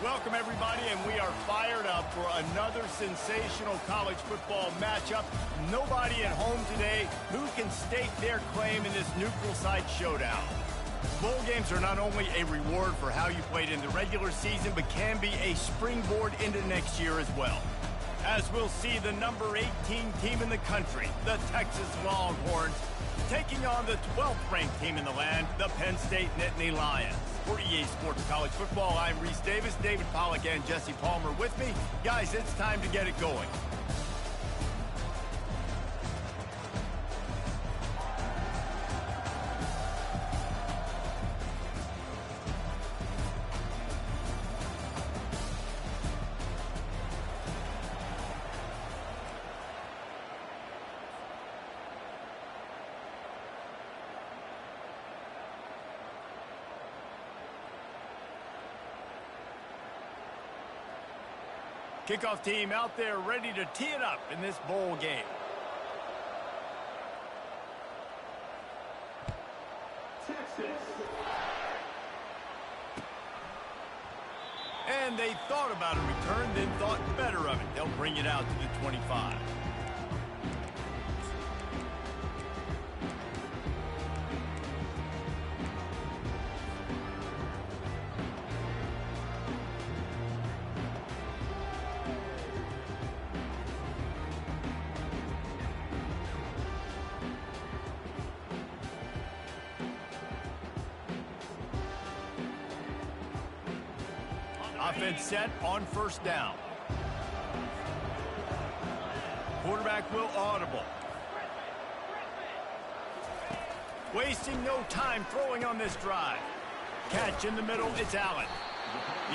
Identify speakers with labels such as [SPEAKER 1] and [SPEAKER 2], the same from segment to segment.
[SPEAKER 1] Welcome, everybody, and we are fired up for another sensational college football matchup. Nobody at home today who can stake their claim in this neutral site showdown. Bowl games are not only a reward for how you played in the regular season, but can be a springboard into next year as well. As we'll see the number 18 team in the country, the Texas Longhorns, taking on the 12th ranked team in the land, the Penn State Nittany Lions. For EA Sports College Football, I'm Reese Davis, David Pollack, and Jesse Palmer with me. Guys, it's time to get it going. Kickoff team out there ready to tee it up in this bowl game. Texas. And they thought about a return, then thought better of it. They'll bring it out to the 25. Offense set on first down. Quarterback will audible. Wasting no time throwing on this drive. Catch in the middle, it's Allen.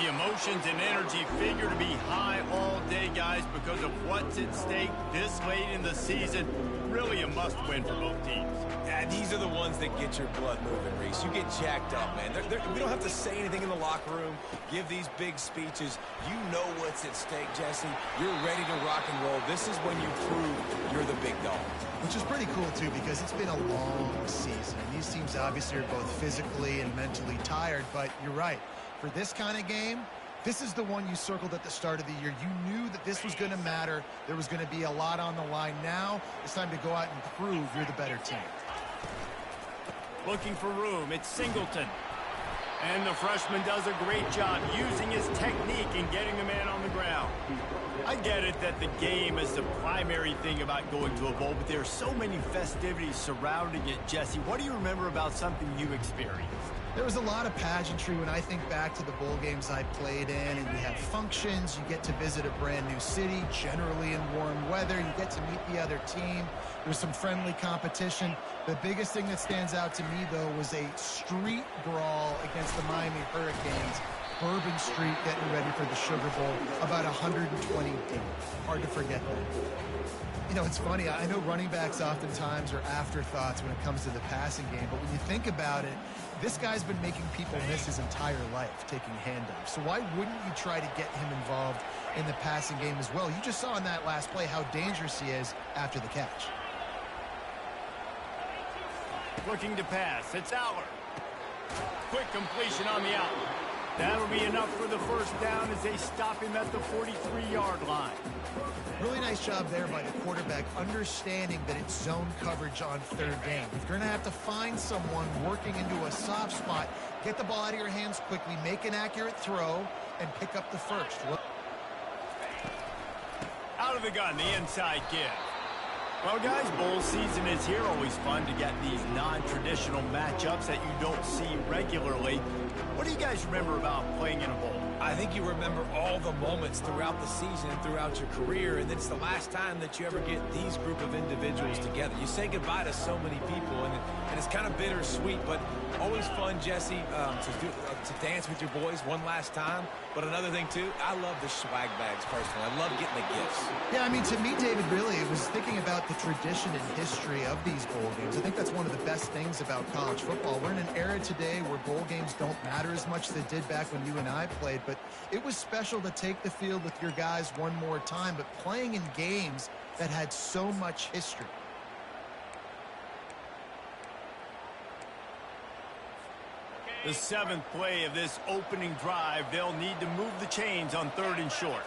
[SPEAKER 1] The emotions and energy figure to be high all day, guys, because of what's at stake this late in the season. Really a must-win for both teams.
[SPEAKER 2] Yeah, these are the ones that get your blood moving, Reese. You get jacked up, man. We don't have to say anything in the locker room, give these big speeches. You know what's at stake, Jesse. You're ready to rock and roll. This is when you prove you're the big dog.
[SPEAKER 3] Which is pretty cool, too, because it's been a long season. These teams obviously are both physically and mentally tired, but you're right. For this kind of game, this is the one you circled at the start of the year. You knew that this was going to matter. There was going to be a lot on the line. Now it's time to go out and prove you're the better team.
[SPEAKER 1] Looking for room, it's Singleton. And the freshman does a great job using his technique and getting the man on the ground. I get it that the game is the primary thing about going to a bowl, but there are so many festivities surrounding it. Jesse, what do you remember about something you experienced?
[SPEAKER 3] There was a lot of pageantry when I think back to the bowl games I played in, and you have functions, you get to visit a brand new city, generally in warm weather, you get to meet the other team, there's some friendly competition. The biggest thing that stands out to me, though, was a street brawl against the Miami Hurricanes. Bourbon Street getting ready for the Sugar Bowl, about 120 deep. Hard to forget that. You know, it's funny, I know running backs oftentimes are afterthoughts when it comes to the passing game, but when you think about it, this guy's been making people miss his entire life taking handoffs. So why wouldn't you try to get him involved in the passing game as well? You just saw in that last play how dangerous he is after the catch.
[SPEAKER 1] Looking to pass, it's Aller. Quick completion on the out. That'll be enough for the first down as they stop him at the 43-yard line.
[SPEAKER 3] Really nice job there by the quarterback, understanding that it's zone coverage on third down. If you're going to have to find someone working into a soft spot, get the ball out of your hands quickly, make an accurate throw, and pick up the first.
[SPEAKER 1] Out of the gun, the inside give. Well, guys, bowl season is here. Always fun to get these non-traditional matchups that you don't see regularly. What do you guys remember about playing in a bowl?
[SPEAKER 2] I think you remember all the moments throughout the season and throughout your career, and it's the last time that you ever get these group of individuals together. You say goodbye to so many people, and it's kind of bittersweet, but always fun, Jesse, to dance with your boys one last time. But another thing, too, I love the swag bags, personally. I love getting the gifts.
[SPEAKER 3] Yeah, I mean, to me, David, really, it was thinking about the tradition and history of these bowl games. I think that's one of the best things about college football. We're in an era today where bowl games don't matter as much as they did back when you and I played, but it was special to take the field with your guys one more time, but playing in games that had so much history.
[SPEAKER 1] The 7th play of this opening drive, they'll need to move the chains on 3rd and short.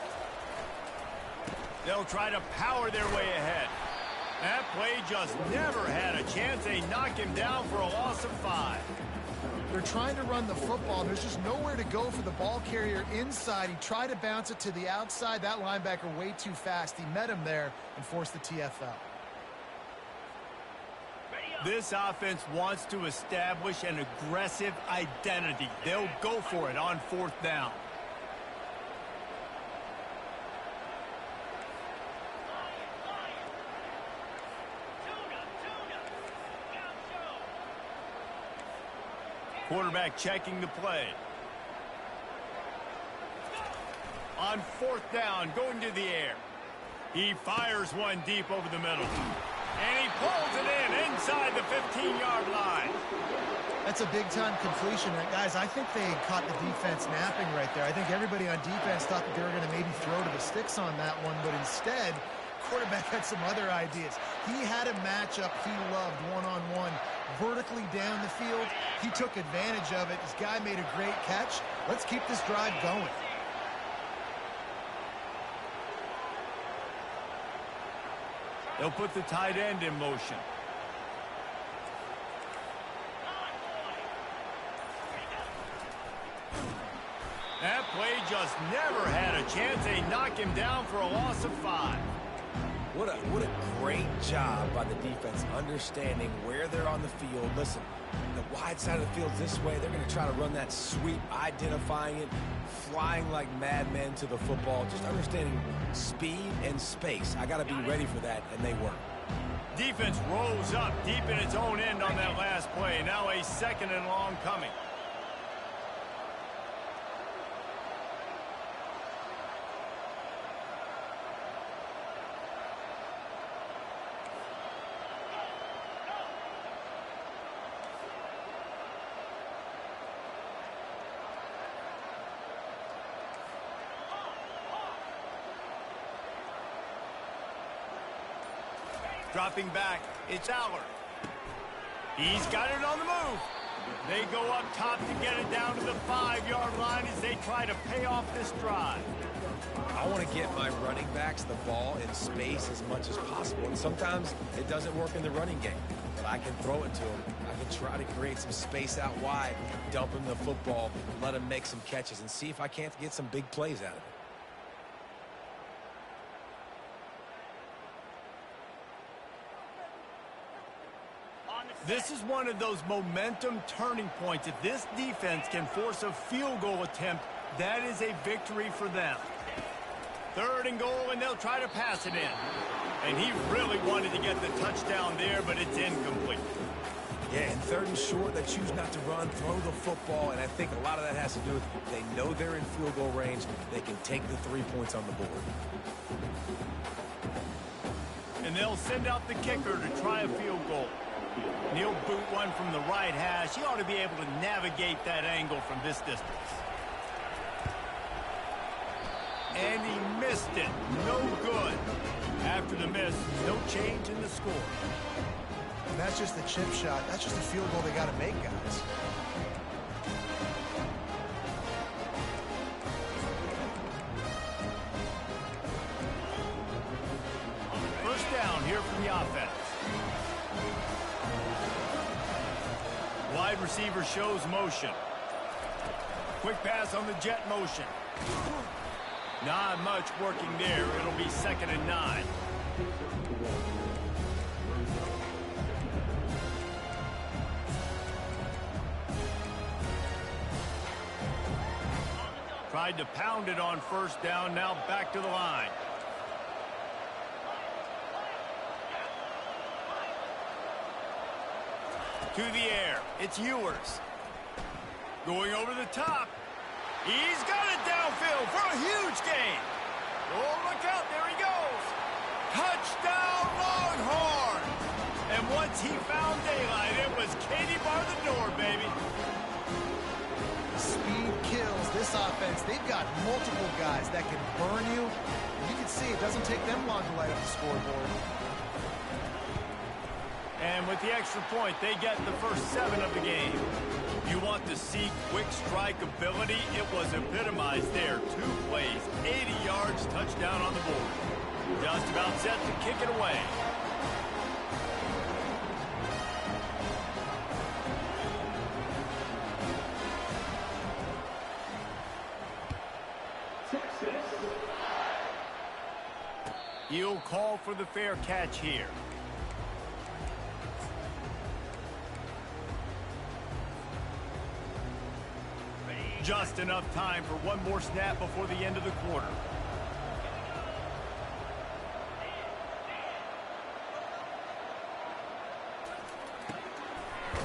[SPEAKER 1] They'll try to power their way ahead. That play just never had a chance. They knock him down for a loss of 5.
[SPEAKER 3] They're trying to run the football. There's just nowhere to go for the ball carrier inside. He tried to bounce it to the outside. That linebacker way too fast. He met him there and forced the TFL.
[SPEAKER 1] This offense wants to establish an aggressive identity. They'll go for it on 4th down. Quarterback checking the play. On 4th down, going to the air. He fires one deep over the middle. And he pulls it in inside the 15-yard line.
[SPEAKER 3] That's a big-time completion. Guys, I think they caught the defense napping right there. I think everybody on defense thought that they were going to maybe throw to the sticks on that one, but instead, quarterback had some other ideas. He had a matchup he loved one-on-one, vertically down the field. He took advantage of it. This guy made a great catch. Let's keep this drive going.
[SPEAKER 1] They'll put the tight end in motion. That play just never had a chance. They knock him down for a loss of 5.
[SPEAKER 2] What a great job by the defense understanding where they're on the field. Listen, the wide side of the field's this way. They're going to try to run that sweep, identifying it, flying like madmen to the football, just understanding speed and space. I got to be ready for that, and they were.
[SPEAKER 1] Defense rolls up deep in its own end on that last play. Now a 2nd and long coming. Dropping back, it's Aller. He's got it on the move. They go up top to get it down to the 5-yard line as they try to pay off this drive.
[SPEAKER 2] I want to get my running backs the ball in space as much as possible. And sometimes it doesn't work in the running game, but I can throw it to them. I can try to create some space out wide, dump them the football, let them make some catches, and see if I can't get some big plays out of it.
[SPEAKER 1] This is one of those momentum turning points. If this defense can force a field goal attempt, that is a victory for them. 3rd and goal, and they'll try to pass it in. And he really wanted to get the touchdown there, but it's incomplete.
[SPEAKER 2] Yeah, and 3rd and short, they choose not to run, throw the football, and I think a lot of that has to do with they know they're in field goal range. They can take the 3 points on the board.
[SPEAKER 1] And they'll send out the kicker to try a field goal. And he'll boot one from the right hash. He ought to be able to navigate that angle from this distance. And he missed it. No good. After the miss, no change in the score.
[SPEAKER 3] And that's just the chip shot. That's just a field goal they got to make, guys.
[SPEAKER 1] First down here from the offense. Wide receiver shows motion. Quick pass on the jet motion. Not much working there. It'll be 2nd and 9. Tried to pound it on 1st down. Now back to the line. To the air. It's Ewers. Going over the top. He's got it downfield for a huge gain. Oh, look out. There he goes. Touchdown, Longhorn. And once he found daylight, it was Katie bar the door, baby.
[SPEAKER 3] Speed kills this offense. They've got multiple guys that can burn you. You can see it doesn't take them long to light up the scoreboard. And
[SPEAKER 1] with the extra point, they get the first 7 of the game. You want to to see quick strike ability, it was epitomized there. 2 plays, 80 yards, touchdown on the board. Just about set to kick it away. He'll call for the fair catch here. Just enough time for one more snap before the end of the quarter.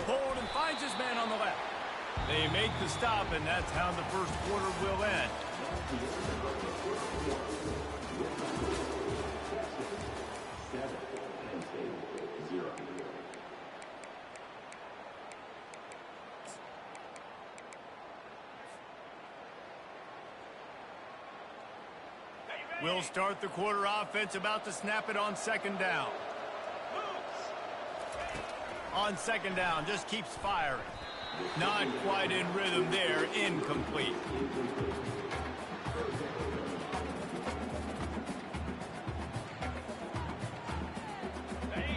[SPEAKER 1] Hold and finds his man on the left. They make the stop, and that's how the first quarter will end. We'll start the quarter offense, about to snap it on second down. On second down, just keeps firing. Not quite in rhythm there, incomplete.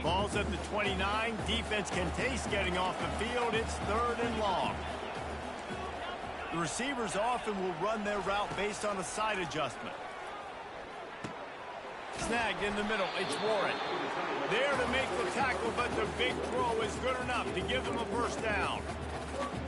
[SPEAKER 1] Ball's at the 29. Defense can taste getting off the field. It's 3rd and long. The receivers often will run their route based on a side adjustment. Snagged in the middle. It's Warren. There to make the tackle, but the big throw is good enough to give them a first down.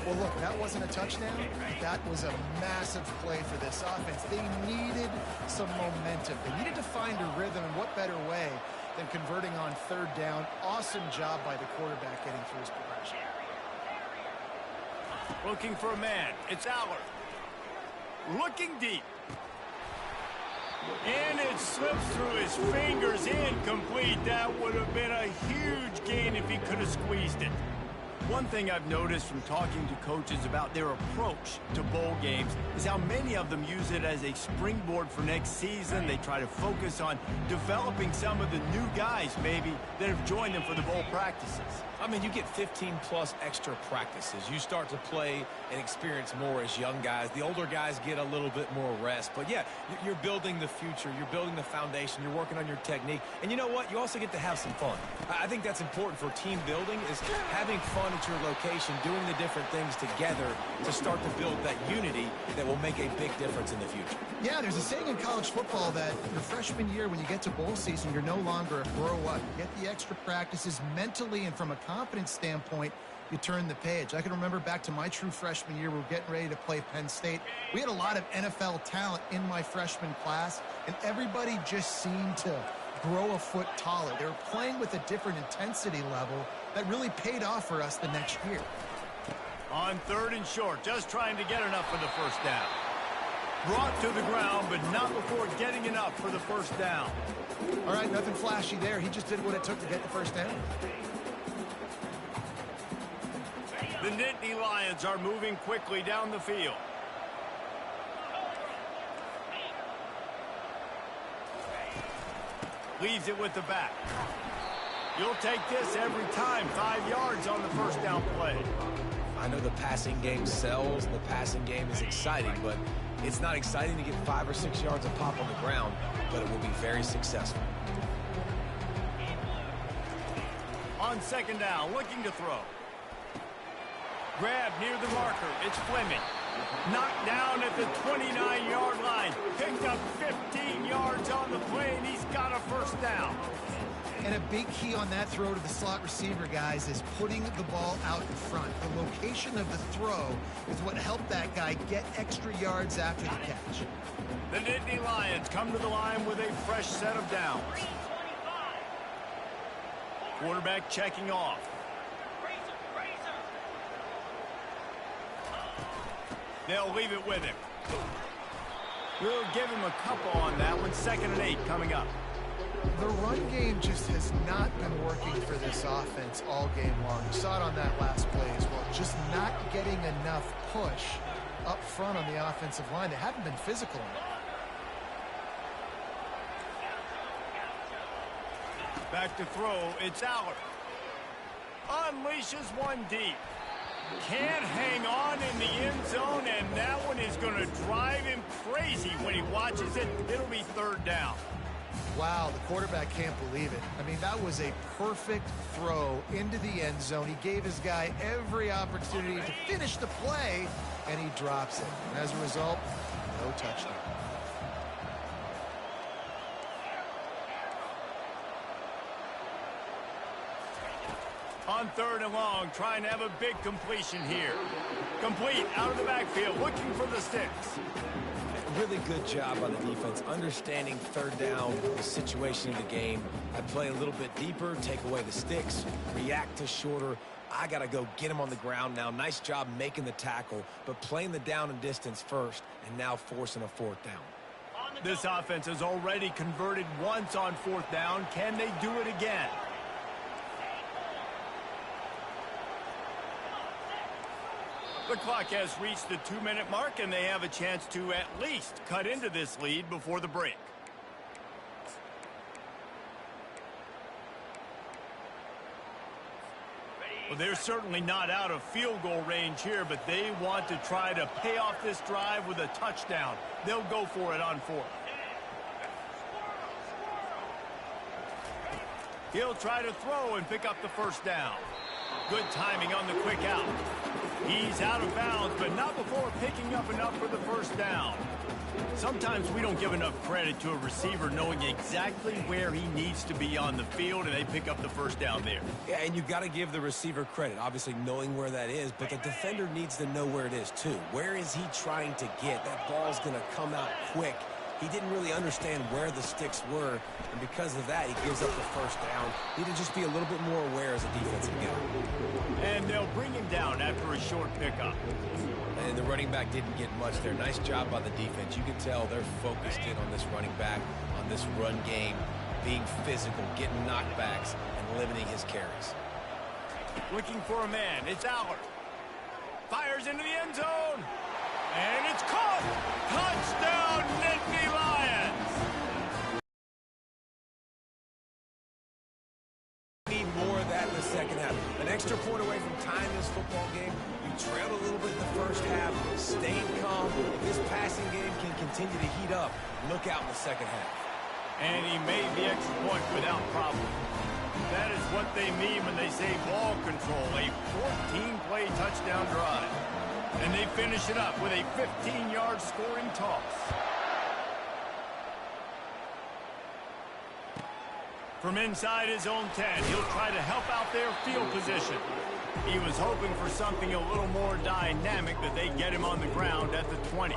[SPEAKER 3] Well, look, that wasn't a touchdown. That was a massive play for this offense. They needed some momentum. They needed to find a rhythm, and what better way than converting on 3rd down. Awesome job by the quarterback getting through his progression.
[SPEAKER 1] Looking for a man. It's Allard. Looking deep. And it slips through his fingers, incomplete. That would have been a huge gain if he could have squeezed it. One thing I've noticed from talking to coaches about their approach to bowl games is how many of them use it as a springboard for next season. They try to focus on developing some of the new guys, maybe, that have joined them for the bowl practices.
[SPEAKER 2] I mean, you get 15-plus extra practices. You start to play and experience more as young guys. The older guys get a little bit more rest. But, yeah, you're building the future. You're building the foundation. You're working on your technique. And you know what? You also get to have some fun. I think that's important for team building, is having fun at your location, doing the different things together to start to build that unity that will make a big difference in the future.
[SPEAKER 3] Yeah, there's a saying in college football that your freshman year, when you get to bowl season, you're no longer a grow-up. You get the extra practices mentally, and from a confidence standpoint, you turn the page. I can remember back to my true freshman year, we were getting ready to play Penn State. We had a lot of NFL talent in my freshman class, and everybody just seemed to grow a foot taller. They were playing with a different intensity level that really paid off for us the next year.
[SPEAKER 1] On 3rd and short, just trying to get enough for the first down. Brought to the ground, but not before getting enough for the first down.
[SPEAKER 3] All right, nothing flashy there. He just did what it took to get the first down.
[SPEAKER 1] The Nittany Lions are moving quickly down the field. Leaves it with the back. You'll take this every time. 5 yards on the first down play.
[SPEAKER 2] I know the passing game sells, and the passing game is exciting, but it's not exciting to get 5 or 6 yards of pop on the ground, but it will be very successful.
[SPEAKER 1] On second down, looking to throw. Grab near the marker. It's Fleming. Knocked down at the 29-yard line. Picked up 15 yards on the play, and he's got a first down.
[SPEAKER 3] And a big key on that throw to the slot receiver, guys, is putting the ball out in front. The location of the throw is what helped that guy get extra yards after the catch.
[SPEAKER 1] The Nittany Lions come to the line with a fresh set of downs. Quarterback checking off. They'll leave it with him. We'll give him a couple on that one. 2nd and 8 coming up.
[SPEAKER 3] The run game just has not been working for this offense all game long. You saw it on that last play as well. Just not getting enough push up front on the offensive line. They haven't been physical enough. Back to throw. It's Allard. Unleashes one deep.
[SPEAKER 1] Can't hang on in the end zone, and that one is going to drive him crazy when he watches it. It'll be third down.
[SPEAKER 3] Wow, the quarterback can't believe it. I mean, that was a perfect throw into the end zone. He gave his guy every opportunity to finish the play, and he drops it. And as a result, no touchdown.
[SPEAKER 1] On third and long, trying to have a big completion here. Complete out of the backfield, looking for the sticks.
[SPEAKER 2] Really good job on the defense, understanding third down, the situation of the game. I play a little bit deeper, take away the sticks, react to shorter. I got to go get him on the ground now. Nice job making the tackle, but playing the down and distance first and now forcing a fourth down.
[SPEAKER 1] This offense has already converted once on fourth down. Can they do it again? The clock has reached the 2-minute mark, and they have a chance to at least cut into this lead before the break. Well, they're certainly not out of field goal range here, but they want to try to pay off this drive with a touchdown. They'll go for it on fourth. He'll try to throw and pick up the first down. Good timing on the quick out. He's out of bounds, but not before picking up enough for the first down. Sometimes we don't give enough credit to a receiver knowing exactly where he needs to be on the field, and they pick up the first down there.
[SPEAKER 2] Yeah, and you've got to give the receiver credit, obviously knowing where that is, but the defender needs to know where it is too. Where is he trying to get? That ball's going to come out quick. He didn't really understand where the sticks were, and because of that, he gives up the first down. Need to just be a little bit more aware as a defensive guy.
[SPEAKER 1] And they'll bring him down after a short pickup.
[SPEAKER 2] And the running back didn't get much there. Nice job by the defense. You can tell they're focused in on this running back, on this run game, being physical, getting knockbacks, and limiting his carries.
[SPEAKER 1] Looking for a man. It's Allard. Fires into the end zone. And it's caught! Touchdown, Nittany Lions!
[SPEAKER 2] Need more of that in the second half. An extra point away from tying this football game. You trailed a little bit in the first half, stayed calm. If this passing game can continue to heat up, look out in the second half.
[SPEAKER 1] And he made the extra point without problem. That is what they mean when they say ball control, a 14-play touchdown drive. And they finish it up with a 15-yard scoring toss. From inside his own 10, he'll try to help out their field position. He was hoping for something a little more dynamic, but they get him on the ground at the 20.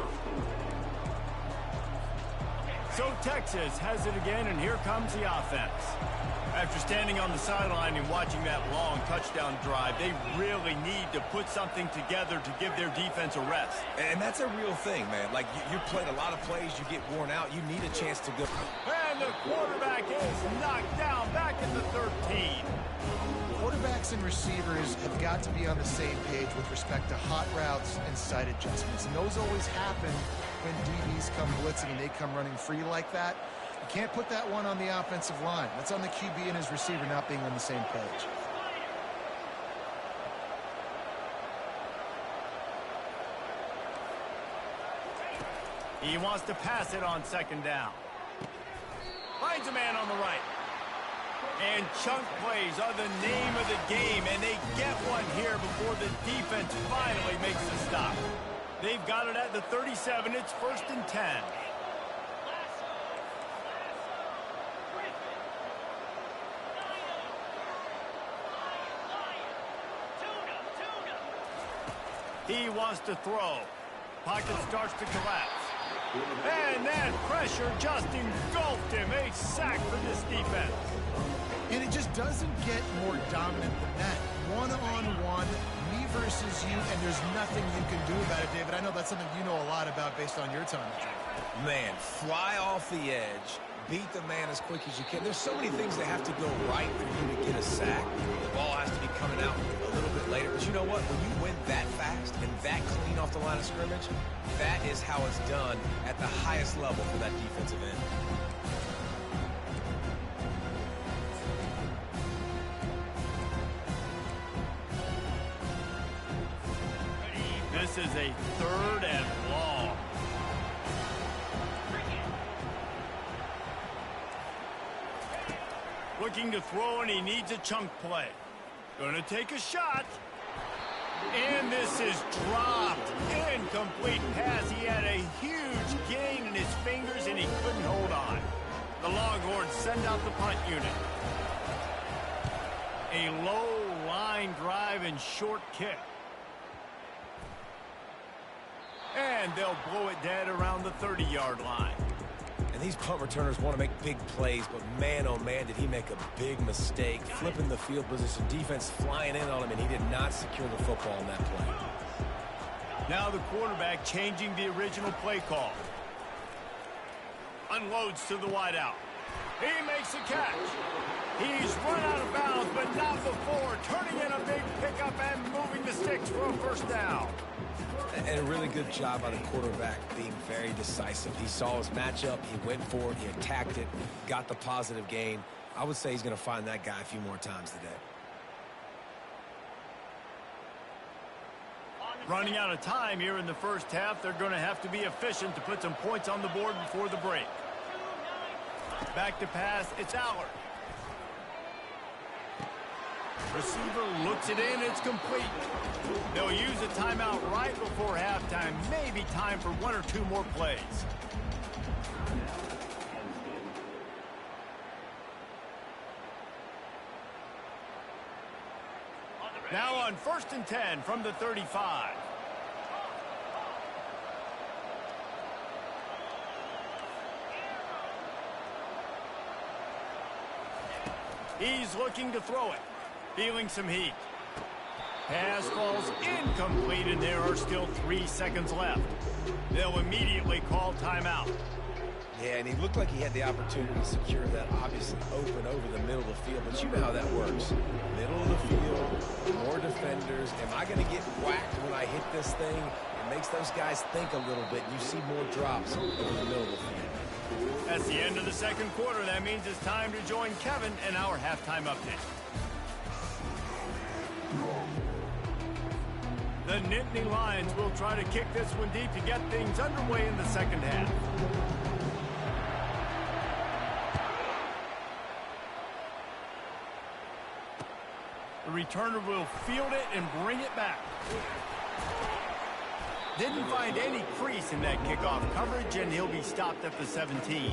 [SPEAKER 1] So Texas has it again, and here comes the offense. After standing on the sideline and watching that long touchdown drive, they really need to put something together to give their defense a rest.
[SPEAKER 2] And that's a real thing, man. Like, you played a lot of plays, you get worn out, you need a chance to go.
[SPEAKER 1] And the quarterback is knocked down back at the 13.
[SPEAKER 3] Quarterbacks and receivers have got to be on the same page with respect to hot routes and sight adjustments. And those always happen when DBs come blitzing and they come running free like that. You can't put that one on the offensive line. That's on the QB and his receiver not being on the same page.
[SPEAKER 1] He wants to pass it on second down. Finds a man on the right. And chunk plays are the name of the game, and they get one here before the defense finally makes a stop. They've got it at the 37. It's 1st and 10. He wants to throw. Pocket starts to collapse. And that pressure just engulfed him. A sack for this defense.
[SPEAKER 3] And it just doesn't get more dominant than that. One-on-one, me versus you, and there's nothing you can do about it, David. I know that's something you know a lot about based on your time.
[SPEAKER 2] Man, fly off the edge, beat the man as quick as you can. There's so many things that have to go right for you to get a sack. The ball has to be coming out a little bit later. But you know what? When you win that fast and that clean off the line of scrimmage, that is how it's done at the highest level for that defensive end.
[SPEAKER 1] This is a 3rd and long. Looking to throw, and he needs a chunk play. Gonna take a shot. And this is dropped. Incomplete pass. He had a huge gain in his fingers, and he couldn't hold on. The Longhorns send out the punt unit. A low line drive and short kick. And they'll blow it dead around the 30-yard line.
[SPEAKER 2] And these punt returners want to make big plays, but man, oh man, did he make a big mistake. Flipping the field position, defense flying in on him, and he did not secure the football in that play.
[SPEAKER 1] Now the quarterback changing the original play call. Unloads to the wideout. He makes a catch. He's run out of bounds, but not before. Turning in a big pickup and moving the sticks for a first down.
[SPEAKER 2] And a really good job by the quarterback being very decisive. He saw his matchup, he went for it, he attacked it, got the positive gain. I would say he's going to find that guy a few more times today.
[SPEAKER 1] Running out of time here in the first half, they're going to have to be efficient to put some points on the board before the break. Back to pass, it's Allard. Receiver looks it in, it's complete. They'll use a timeout right before halftime. Maybe time for 1 or 2 more plays. Now on 1st and 10 from the 35. He's looking to throw it. Feeling some heat. Pass falls incomplete, and there are still 3 seconds left. They'll immediately call timeout.
[SPEAKER 2] Yeah, and he looked like he had the opportunity to secure that, obviously open over the middle of the field, but you know how that works. Middle of the field, more defenders. Am I going to get whacked when I hit this thing? It makes those guys think a little bit. You see more drops over the middle of the field.
[SPEAKER 1] That's the end of the second quarter. That means it's time to join Kevin in our halftime update. The Nittany Lions will try to kick this one deep to get things underway in the second half. The returner will field it and bring it back. Didn't find any crease in that kickoff coverage, and he'll be stopped at the 17.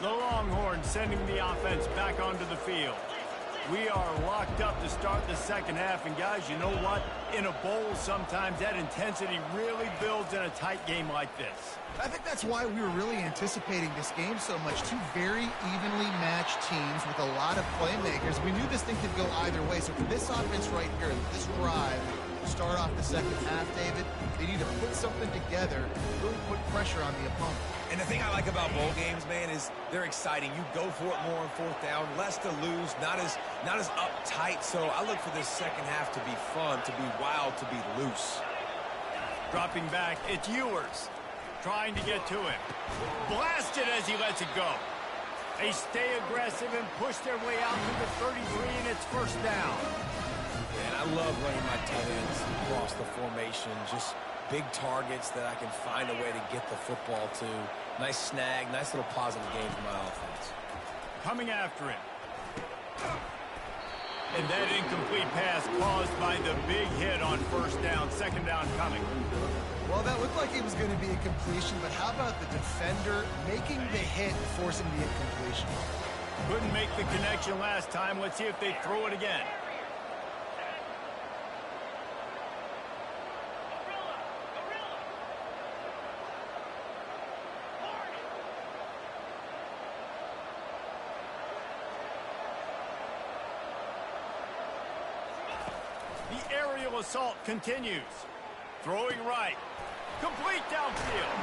[SPEAKER 1] The Longhorns sending the offense back onto the field. We are locked up to start the second half, and guys, you know what? In a bowl, sometimes that intensity really builds in a tight game like this.
[SPEAKER 3] I think that's why we were really anticipating this game so much. 2 very evenly matched teams with a lot of playmakers. We knew this thing could go either way. So for this offense right here, this drive, to start off the second half, David, they need to put something together, really put pressure on the opponent.
[SPEAKER 2] And the thing I like about bowl games, man, is they're exciting. You go for it more on 4th down, less to lose, not as uptight. So I look for this second half to be fun, to be wild, to be loose.
[SPEAKER 1] Dropping back, it's Ewers. Trying to get to him. Blasted as he lets it go. They stay aggressive and push their way out to the 33, and it's first down.
[SPEAKER 2] And I love running my tight ends across the formation. Just big targets that I can find a way to get the football to. Nice snag, nice little positive gain for my offense.
[SPEAKER 1] Coming after him. And that incomplete pass caused by the big hit on first down. Second down coming.
[SPEAKER 3] Well, that looked like it was going to be a completion, but how about the defender making the hit and forcing the incompletion?
[SPEAKER 1] Couldn't make the connection last time. Let's see if they throw it again. The aerial assault continues. Throwing right. Complete downfield.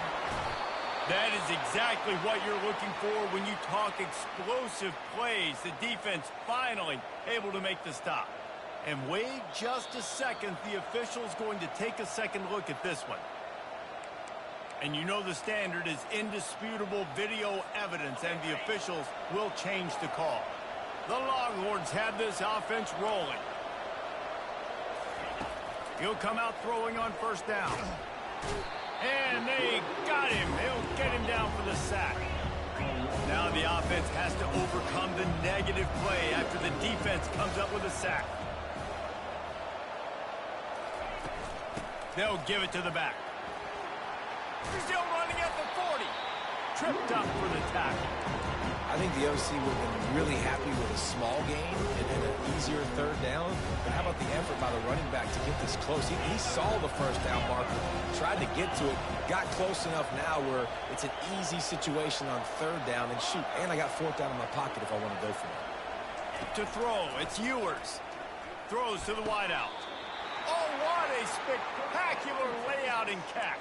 [SPEAKER 1] That is exactly what you're looking for when you talk explosive plays. The defense finally able to make the stop. And wait just a second. The official's going to take a second look at this one. And you know the standard is indisputable video evidence, and the officials will change the call. The Longhorns have this offense rolling. He'll come out throwing on first down. And they got him. They'll get him down for the sack. Now the offense has to overcome the negative play after the defense comes up with a sack. They'll give it to the back. Still running at the 40. Tripped up for the tackle.
[SPEAKER 2] I think the OC would have been really happy with a small gain and an easier third down. But how about the effort by the running back to get this close? He saw the first down marker, tried to get to it, got close enough now where it's an easy situation on third down. And shoot, and I got fourth down in my pocket if I want to go for it.
[SPEAKER 1] To throw, it's Ewers. Throws to the wideout. Oh, what a spectacular layout and catch.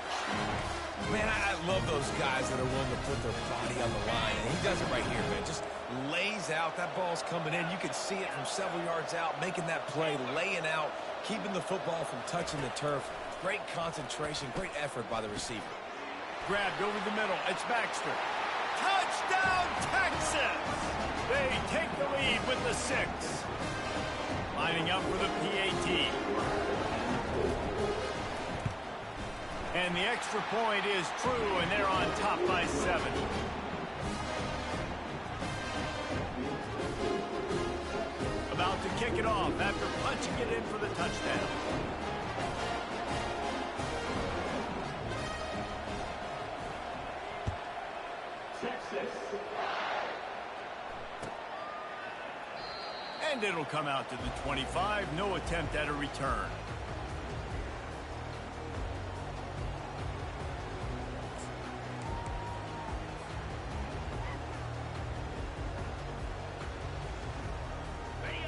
[SPEAKER 2] Man, I love those guys that are willing to put their body on the line. And he does it right here, man. Just lays out. That ball's coming in. You can see it from several yards out, making that play, laying out, keeping the football from touching the turf. Great concentration, great effort by the receiver.
[SPEAKER 1] Grabbed over the middle. It's Baxter. Touchdown, Texas! They take the lead with the 6. Lining up for the PAT. And the extra point is true, and they're on top by 7. About to kick it off after punching it in for the touchdown. And it'll come out to the 25. No attempt at a return.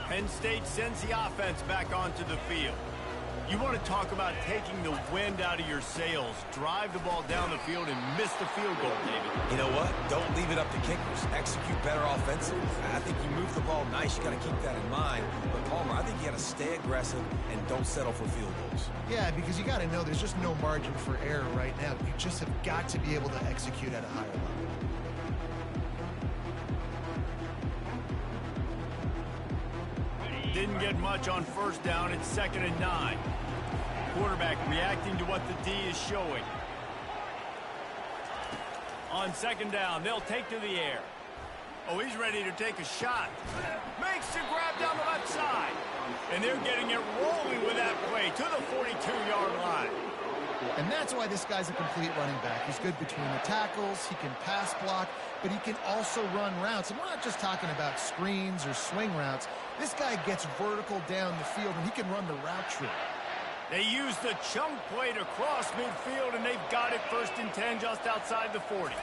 [SPEAKER 1] Penn State sends the offense back onto the field. You want to talk about taking the wind out of your sails. Drive the ball down the field and miss the field goal, David.
[SPEAKER 2] You know what? Don't leave it up to kickers. Execute better offensively. I think you move the ball nice. You got to keep that in mind. But, Palmer, I think you got to stay aggressive and don't settle for field goals.
[SPEAKER 3] Yeah, because you got to know there's just no margin for error right now. You just have got to be able to execute at a higher level.
[SPEAKER 1] Didn't get much on first down. It's 2nd and 9. Quarterback reacting to what the D is showing. On 2nd down, they'll take to the air. Oh, he's ready to take a shot. Makes the grab down the left side. And they're getting it rolling with that play to the 42-yard line.
[SPEAKER 3] And that's why this guy's a complete running back. He's good between the tackles, he can pass block, but he can also run routes. And we're not just talking about screens or swing routes. This guy gets vertical down the field, and he can run the route tree.
[SPEAKER 1] They use the chunk play to cross midfield, and they've got it 1st and 10 just outside the 40.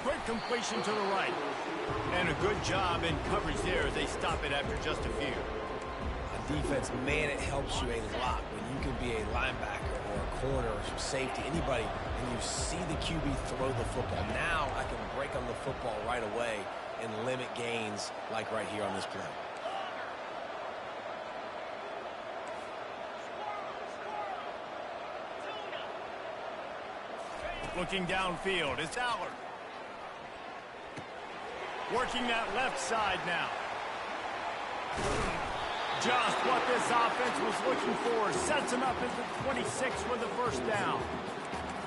[SPEAKER 1] Quick completion to the right. And a good job in coverage there as they stop it after just a few.
[SPEAKER 2] Defense, man, it helps you a lot when you can be a linebacker or a corner or some safety, anybody, and you see the QB throw the football. Now I can break on the football right away and limit gains like right here on this play.
[SPEAKER 1] Looking downfield, it's Allard. Working that left side now. Just what this offense was looking for. Sets him up at the 26 for the first down.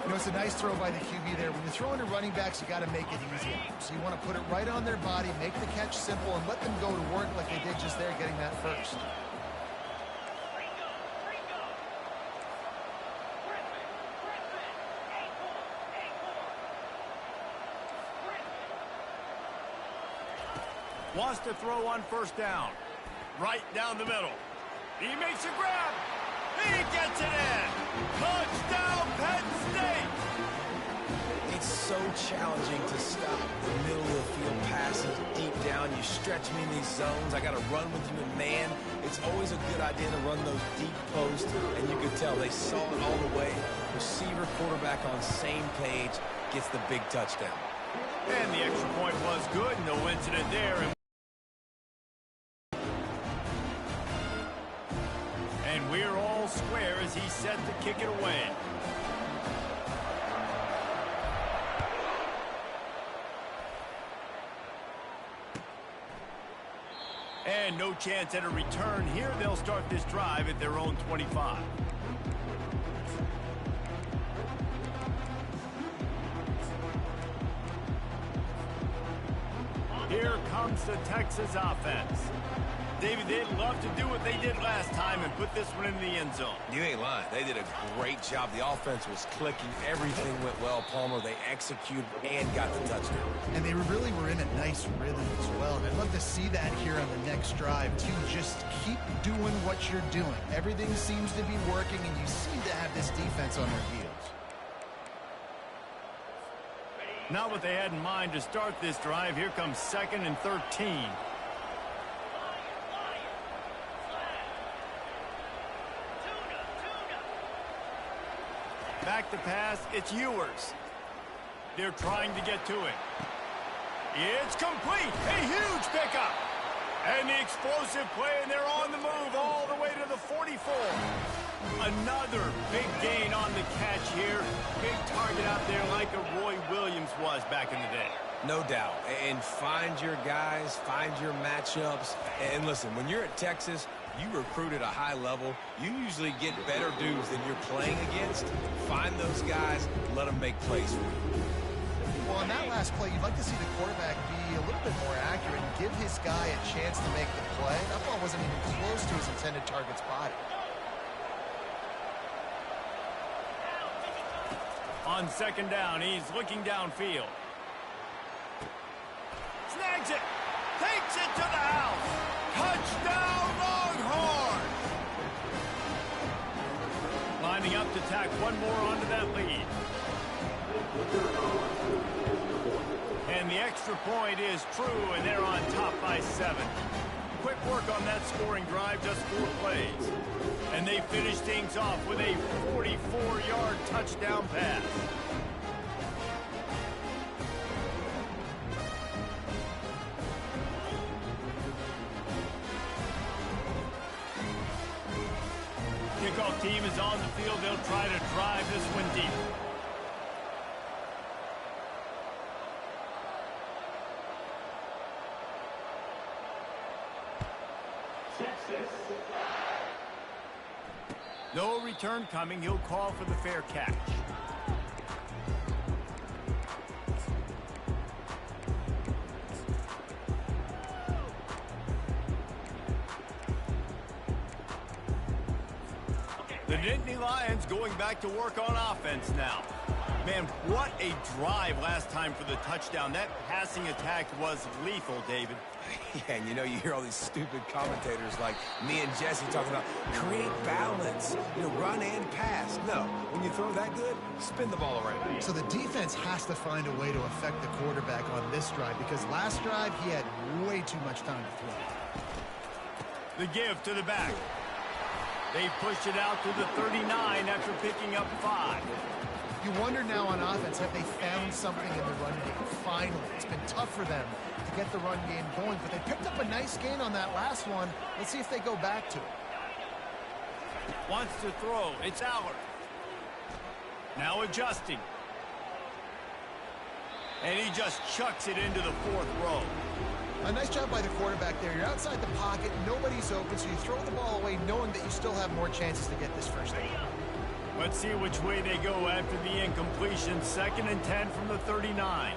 [SPEAKER 3] You know, it's a nice throw by the QB there. When you're throwing to running backs, you got to make it easy. So you want to put it right on their body, make the catch simple, and let them go to work like they did just there, getting that first.
[SPEAKER 1] Wants to throw on first down. Right down the middle. He makes a grab. He gets it in. Touchdown, Penn State.
[SPEAKER 2] It's so challenging to stop the middle of the field passes deep down. You stretch me in these zones. I got to run with you in man. It's always a good idea to run those deep posts, and you could tell they saw it all the way. Receiver, quarterback on same page, gets the big touchdown.
[SPEAKER 1] And the extra point was good. No incident there. And we're all square as he's set to kick it away. And no chance at a return here. They'll start this drive at their own 25. Here comes the Texas offense. David, they'd love to do what they did last time and put this one in the end zone.
[SPEAKER 2] You ain't lying. They did a great job. The offense was clicking. Everything went well, Palmer. They executed and got the touchdown.
[SPEAKER 3] And they really were in a nice rhythm as well. And I'd love to see that here on the next drive, too. Just keep doing what you're doing. Everything seems to be working, and you seem to have this defense on their heels.
[SPEAKER 1] Not what they had in mind to start this drive. Here comes 2nd and 13. Back to pass, it's Ewers. They're trying to get to it. It's complete, a huge pickup. And the explosive play, and they're on the move all the way to the 44. Another big gain on the catch here. Big target out there like a Roy Williams was back in the day.
[SPEAKER 2] No doubt. And find your guys, find your matchups. And listen, when you're at Texas, you recruit at a high level. You usually get better dudes than you're playing against. Find those guys, let them make plays for you.
[SPEAKER 3] Well, on that last play, you'd like to see the quarterback be a little bit more accurate and give his guy a chance to make the play. That ball wasn't even close to his intended target's body.
[SPEAKER 1] On 2nd down, he's looking downfield. Snags it. Takes it to the house. Touchdown, Longhorns! Lining up to tack one more onto that lead. And the extra point is true, and they're on top by 7. Quick work on that scoring drive, just 4 plays. And they finish things off with a 44-yard touchdown pass. Kickoff team is on the field. They'll try to drive this one deep. No return coming. He'll call for the fair catch. The Nittany Lions going back to work on offense now. Man, what a drive last time for the touchdown. That passing attack was lethal, David.
[SPEAKER 2] Yeah, and you know, you hear all these stupid commentators like me and Jesse talking about create balance, run and pass. No, when you throw that good, spin the ball around.
[SPEAKER 3] So the defense has to find a way to affect the quarterback on this drive because last drive he had way too much time to throw.
[SPEAKER 1] The give to the back. They push it out to the 39 after picking up 5.
[SPEAKER 3] You wonder now on offense, have they found something in the run game? Finally, it's been tough for them to get the run game going, but they picked up a nice gain on that last one. Let's see if they go back to it.
[SPEAKER 1] Wants to throw. It's Aller. Now adjusting. And he just chucks it into the 4th row.
[SPEAKER 3] A nice job by the quarterback there. You're outside the pocket, nobody's open, so you throw the ball away knowing that you still have more chances to get this first down.
[SPEAKER 1] Let's see which way they go after the incompletion. 2nd and 10 from the 39.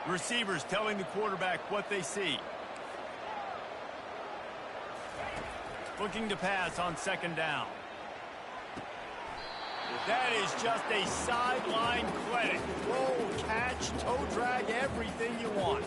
[SPEAKER 1] Receivers telling the quarterback what they see. Looking to pass on 2nd down. That is just a sideline clinic. Roll, catch, toe drag, everything you want.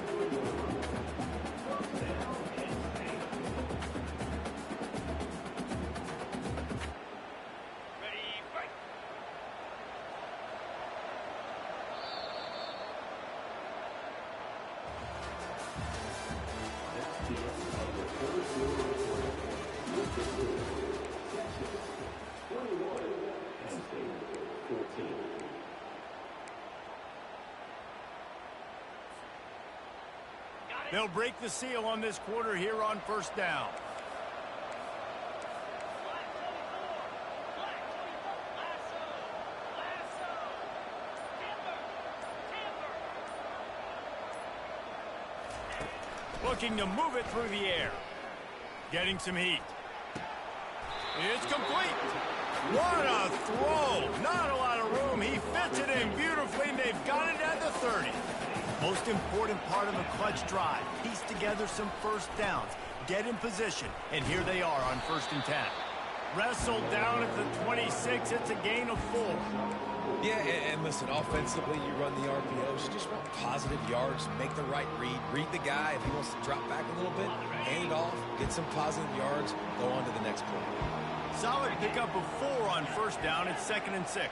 [SPEAKER 1] They'll break the seal on this quarter here on first down. Looking to move it through the air. Getting some heat. It's complete. What a throw. Not a lot of room. He fits it in beautifully, and they've got it at the 30. Most important part of a clutch drive. Piece together some first downs. Get in position, and here they are on 1st and 10. Wrestled down at the 26. It's a gain of 4.
[SPEAKER 2] Yeah, and listen, offensively, you run the RPOs. You just want positive yards, make the right read the guy. If he wants to drop back a little bit, hand it off, get some positive yards, go on to the next play.
[SPEAKER 1] Solid pickup of 4 on first down. It's 2nd and 6.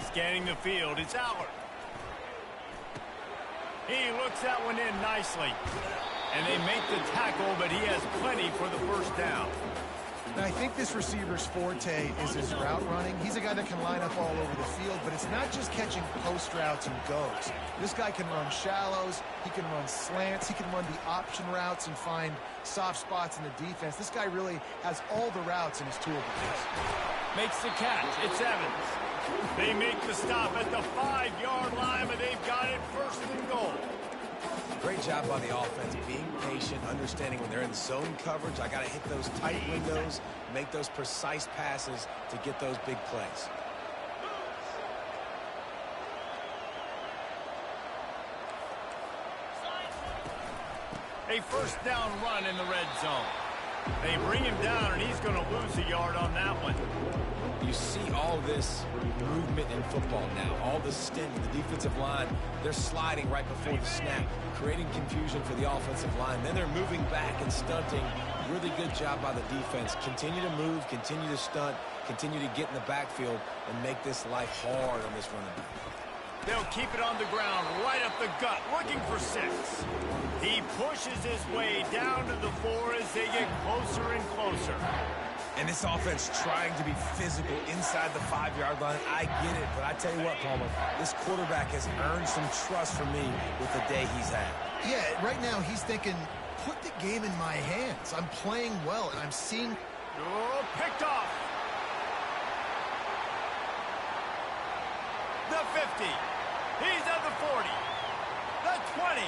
[SPEAKER 1] Scanning the field, it's Allard. He looks that one in nicely. And they make the tackle, but he has plenty for the first down.
[SPEAKER 3] And I think this receiver's forte is his route running. He's a guy that can line up all over the field, but it's not just catching post routes and goes. This guy can run shallows, he can run slants, he can run the option routes and find soft spots in the defense. This guy really has all the routes in his toolbox.
[SPEAKER 1] Makes the catch. It's Evans. They make the stop at the 5-yard line, but they've got it 1st and goal.
[SPEAKER 2] Great job by the offense, being patient, understanding when they're in zone coverage, I got to hit those tight windows, make those precise passes to get those big plays.
[SPEAKER 1] A first down run in the red zone. They bring him down, and he's going to lose a yard on that one.
[SPEAKER 2] You see all this movement in football now, all the stint, the defensive line, they're sliding right before the snap, creating confusion for the offensive line. Then they're moving back and stunting. Really good job by the defense. Continue to move, continue to stunt, continue to get in the backfield, and make this life hard on this running back.
[SPEAKER 1] They'll keep it on the ground, right up the gut, looking for 6. He pushes his way down to the 4 as they get closer and closer.
[SPEAKER 2] And this offense trying to be physical inside the 5-yard line. I get it, but I tell you what, Palmer, this quarterback has earned some trust from me with the day he's had.
[SPEAKER 3] Yeah, right now he's thinking, put the game in my hands. I'm playing well, and I'm seeing...
[SPEAKER 1] Oh, picked off. The 50. He's at the 40. The 20.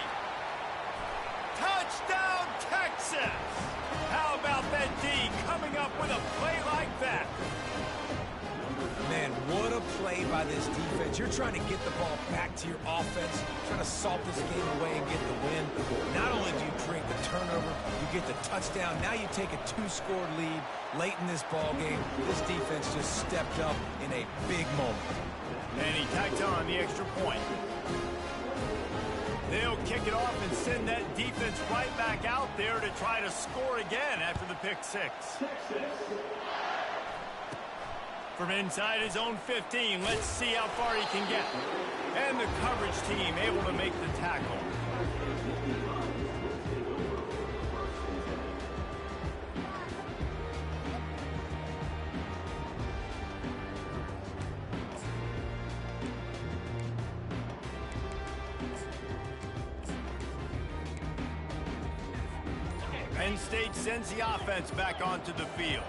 [SPEAKER 1] Touchdown, Texas! How about that D coming up with a play like that?
[SPEAKER 2] Man, what a play by this defense. You're trying to get the ball back to your offense, trying to salt this game away and get the win. Not only do you create the turnover, you get the touchdown. Now you take a 2-score lead late in this ball game. This defense just stepped up in a big moment.
[SPEAKER 1] And he tacked on the extra point. They'll kick it off and send that defense right back out there to try to score again after the pick 6. From inside his own 15, let's see how far he can get. And the coverage team able to make the tackle. Penn State sends the offense back onto the field.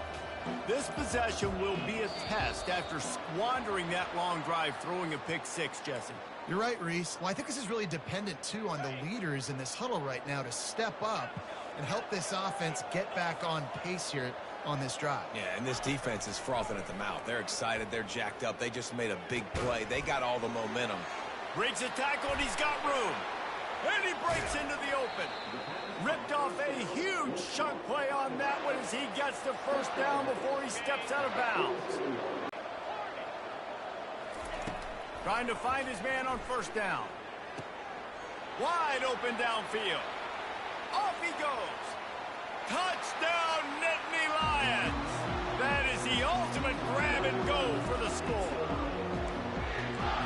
[SPEAKER 1] This possession will be a test after squandering that long drive, throwing a pick 6, Jesse.
[SPEAKER 3] You're right, Reese. Well, I think this is really dependent, too, on the leaders in this huddle right now to step up and help this offense get back on pace here on this drive.
[SPEAKER 2] Yeah, and this defense is frothing at the mouth. They're excited. They're jacked up. They just made a big play. They got all the momentum.
[SPEAKER 1] Breaks a tackle, and he's got room. And he breaks into the open. Ripped off a huge chunk play on that one as he gets the first down before he steps out of bounds. Trying to find his man on first down. Wide open downfield. Off he goes. Touchdown, Nittany Lions. That is the ultimate grab and go for the score.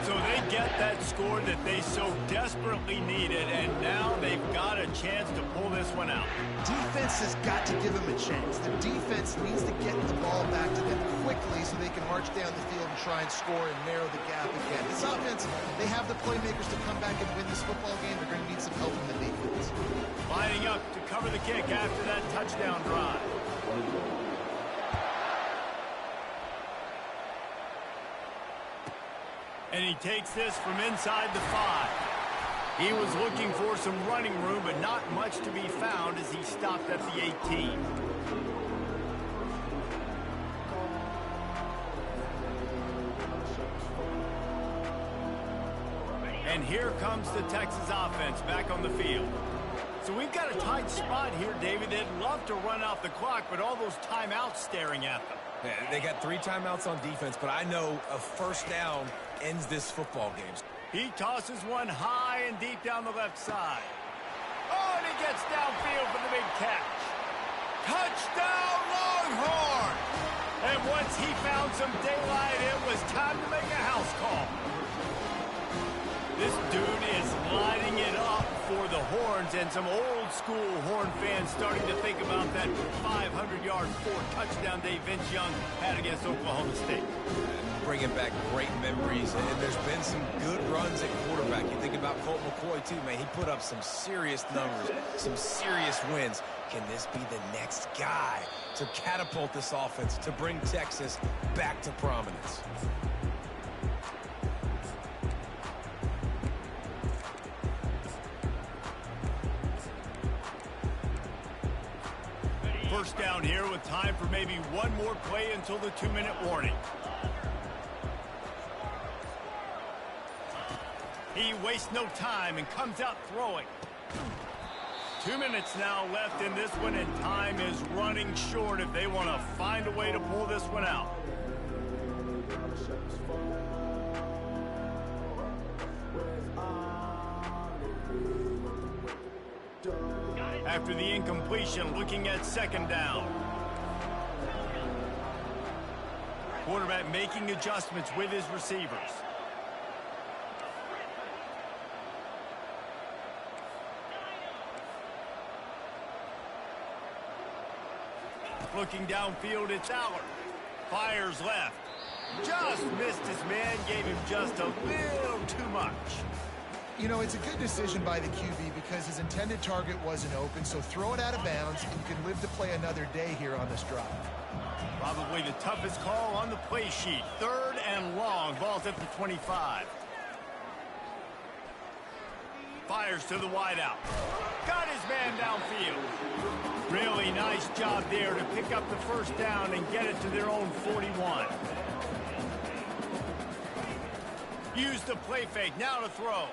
[SPEAKER 1] So they get that score that they so desperately needed, and now they've got a chance to pull this one out.
[SPEAKER 3] Defense has got to give them a chance. The defense needs to get the ball back to them quickly so they can march down the field and try and score and narrow the gap again. This offense, they have the playmakers to come back and win this football game. They're going to need some help from the defense.
[SPEAKER 1] Lining up to cover the kick after that touchdown drive. And he takes this from inside the 5. He was looking for some running room, but not much to be found as he stopped at the 18. And here comes the Texas offense back on the field. So we've got a tight spot here, David. They'd love to run out the clock, but all those timeouts staring at them.
[SPEAKER 2] Yeah, they got 3 timeouts on defense, but I know a first down ends this football game.
[SPEAKER 1] He tosses one high and deep down the left side. Oh, and he gets downfield for the big catch. Touchdown, Longhorn! And once he found some daylight, it was time to make a house call. This dude is lighting it up for the Horns, and some old-school Horn fans starting to think about that 500-yard 4-touchdown day Vince Young had against Oklahoma State.
[SPEAKER 2] Bringing back great memories, and there's been some good runs at quarterback. You think about Colt McCoy, too, man. He put up some serious numbers, some serious wins. Can this be the next guy to catapult this offense, to bring Texas back to prominence?
[SPEAKER 1] First down here with time for maybe one more play until the 2-minute warning. He wastes no time and comes out throwing. 2 minutes now left in this one, and time is running short if they want to find a way to pull this one out. After the incompletion, looking at second down. Quarterback making adjustments with his receivers. Looking downfield, it's Aller. Fires left. Just missed his man, gave him just a little too much.
[SPEAKER 3] You know, it's a good decision by the QB because his intended target wasn't open, so throw it out of bounds, and you can live to play another day here on this drive.
[SPEAKER 1] Probably the toughest call on the play sheet. 3rd and long. Ball's at the 25. Fires to the wideout. Got his man downfield. Really nice job there to pick up the first down and get it to their own 41. Use the play fake. Now to throw.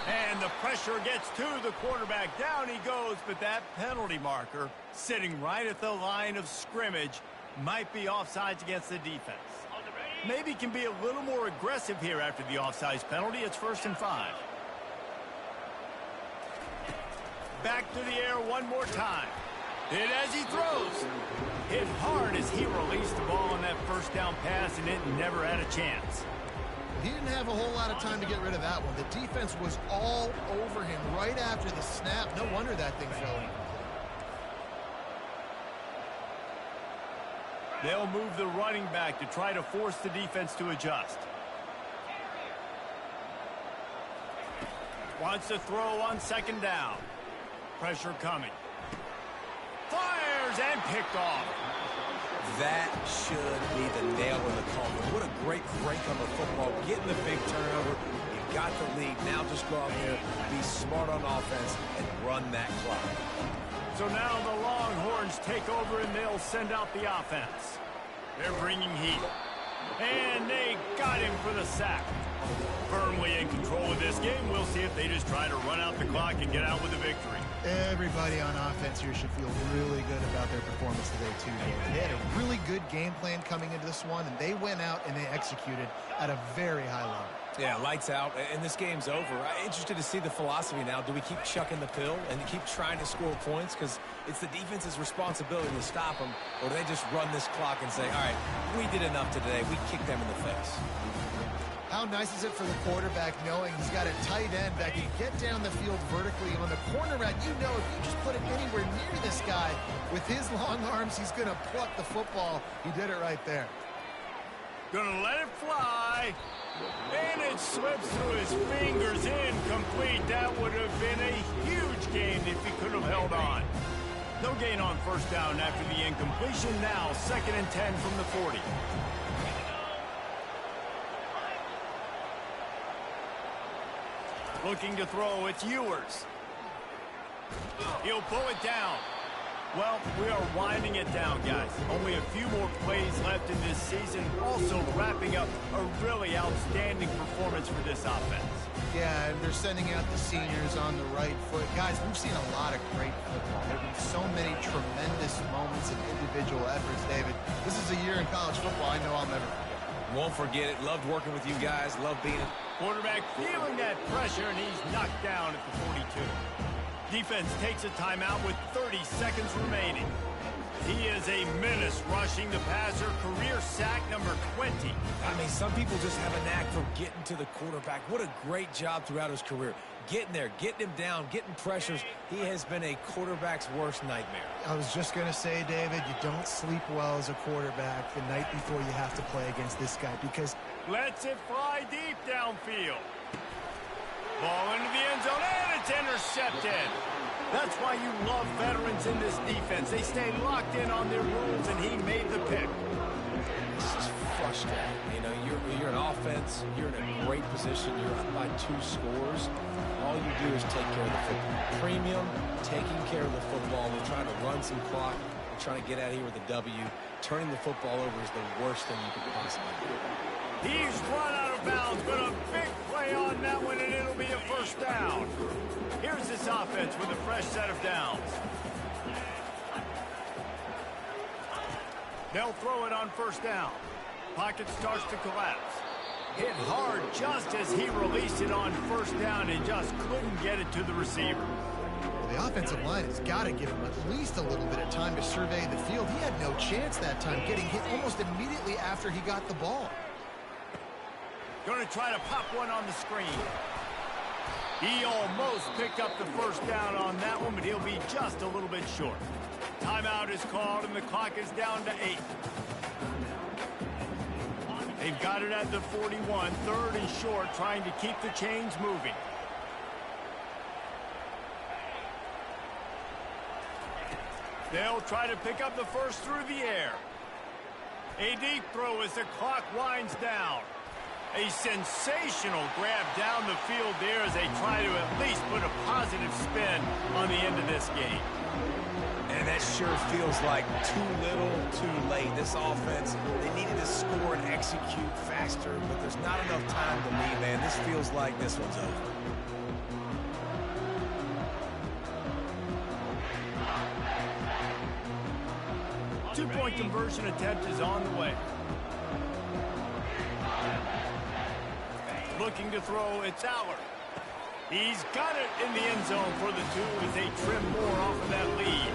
[SPEAKER 1] And the pressure gets to the quarterback. Down he goes, but that penalty marker sitting right at the line of scrimmage might be offsides against the defense. Maybe can be a little more aggressive here after the offsides penalty. It's 1st and 5. Back to the air one more time. Hit as he throws. Hit hard as he released the ball on that first down pass, and it never had a chance.
[SPEAKER 3] He didn't have a whole lot of time to get rid of that one. The defense was all over him right after the snap. No wonder that thing fell in.
[SPEAKER 1] They'll move the running back to try to force the defense to adjust. Wants to throw on second down. Pressure coming. Fires and picked off.
[SPEAKER 2] That should be the nail in the coffin. What a great break on the football. Getting the big turnover. You got the lead. Now just go out here, be smart on offense, and run that clock.
[SPEAKER 1] So now the Longhorns take over, and they'll send out the offense. They're bringing heat. And they got him for the sack. Firmly in control of this game. We'll see if they just try to run out the clock and get out with a victory.
[SPEAKER 3] Everybody on offense here should feel really good about their performance today, too. They had a really good game plan coming into this one, and they went out and they executed at a very high level.
[SPEAKER 2] Yeah, lights out, and this game's over. I'm interested to see the philosophy now. Do we keep chucking the pill and keep trying to score points? Because it's the defense's responsibility to stop them, or do they just run this clock and say, all right, we did enough today. We kicked them in the face.
[SPEAKER 3] How nice is it for the quarterback knowing he's got a tight end that can get down the field vertically on the corner route? You know, if you just put it anywhere near this guy with his long arms, he's going to pluck the football. He did it right there.
[SPEAKER 1] Gonna let it fly. And it slips through his fingers, incomplete. That would have been a huge gain if he could have held on. No gain on first down after the incompletion. Now 2nd and 10 from the 40. Looking to throw, it's Ewers. He'll pull it down. Well, we are winding it down, guys. Only a few more plays left in this season. Also wrapping up a really outstanding performance for this offense.
[SPEAKER 3] Yeah, and they're sending out the seniors on the right foot. Guys, we've seen a lot of great football. There have been so many tremendous moments and individual efforts, David. This is a year in college football I know I'll never forget.
[SPEAKER 2] Won't forget it. Loved working with you guys. Loved being it.
[SPEAKER 1] Quarterback feeling that pressure, and he's knocked down at the 42. Defense takes a timeout with 30 seconds remaining. He is a menace rushing the passer. Career sack number 20.
[SPEAKER 2] I mean, some people just have a knack for getting to the quarterback. What a great job throughout his career. Getting there, getting him down, getting pressures. He has been a quarterback's worst nightmare.
[SPEAKER 3] I was just going to say, David, you don't sleep well as a quarterback the night before you have to play against this guy because...
[SPEAKER 1] Lets it fly deep downfield. Ball into the end zone, and it's intercepted. That's why you love veterans in this defense. They stay locked in on their rules, and he made the pick.
[SPEAKER 2] This is frustrating. You know, you're an offense. You're in a great position. You're up by 2 scores. All you do is take care of the football. Premium, taking care of the football. We're trying to run some clock. We're trying to get out of here with a W. Turning the football over is the worst thing you could possibly do.
[SPEAKER 1] He's run out of bounds, but a big play on that one, and it'll be a first down. Here's this offense with a fresh set of downs. They'll throw it on first down. Pocket starts to collapse. Hit hard just as he released it on first down and just couldn't get it to the receiver.
[SPEAKER 3] The offensive line has got to give him at least a little bit of time to survey the field. He had no chance that time, getting hit almost immediately after he got the ball.
[SPEAKER 1] Going to try to pop one on the screen. He almost picked up the first down on that one, but he'll be just a little bit short. Timeout is called, and the clock is down to 8. They've got it at the 41, 3rd and short, trying to keep the chains moving. They'll try to pick up the first through the air. A deep throw as the clock winds down. A sensational grab down the field there as they try to at least put a positive spin on the end of this game.
[SPEAKER 2] And that sure feels like too little, too late. This offense, they needed to score and execute faster, but there's not enough time to me, man. This feels like this one's over.
[SPEAKER 1] Two-point conversion attempt is on the way. Looking to throw, it's Aller. He's got it in the end zone for the 2 as they trim more off of that lead.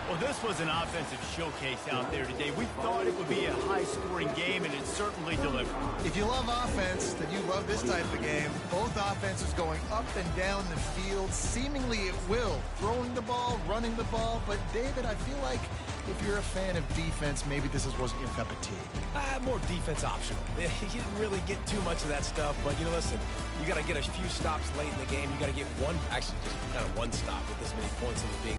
[SPEAKER 1] Well, this was an offensive showcase out there today. We thought it would be a high-scoring game, and it certainly delivered.
[SPEAKER 3] If you love offense, then you love this type of game. Both offenses going up and down the field, seemingly at will. Throwing the ball, running the ball. But, David, I feel like if you're a fan of defense, maybe this wasn't your cup of tea.
[SPEAKER 2] More defense optional. You didn't really get too much of that stuff, but, you know, listen, you got to get a few stops late in the game. You got to get one, actually just kind of one stop with this many points in the game.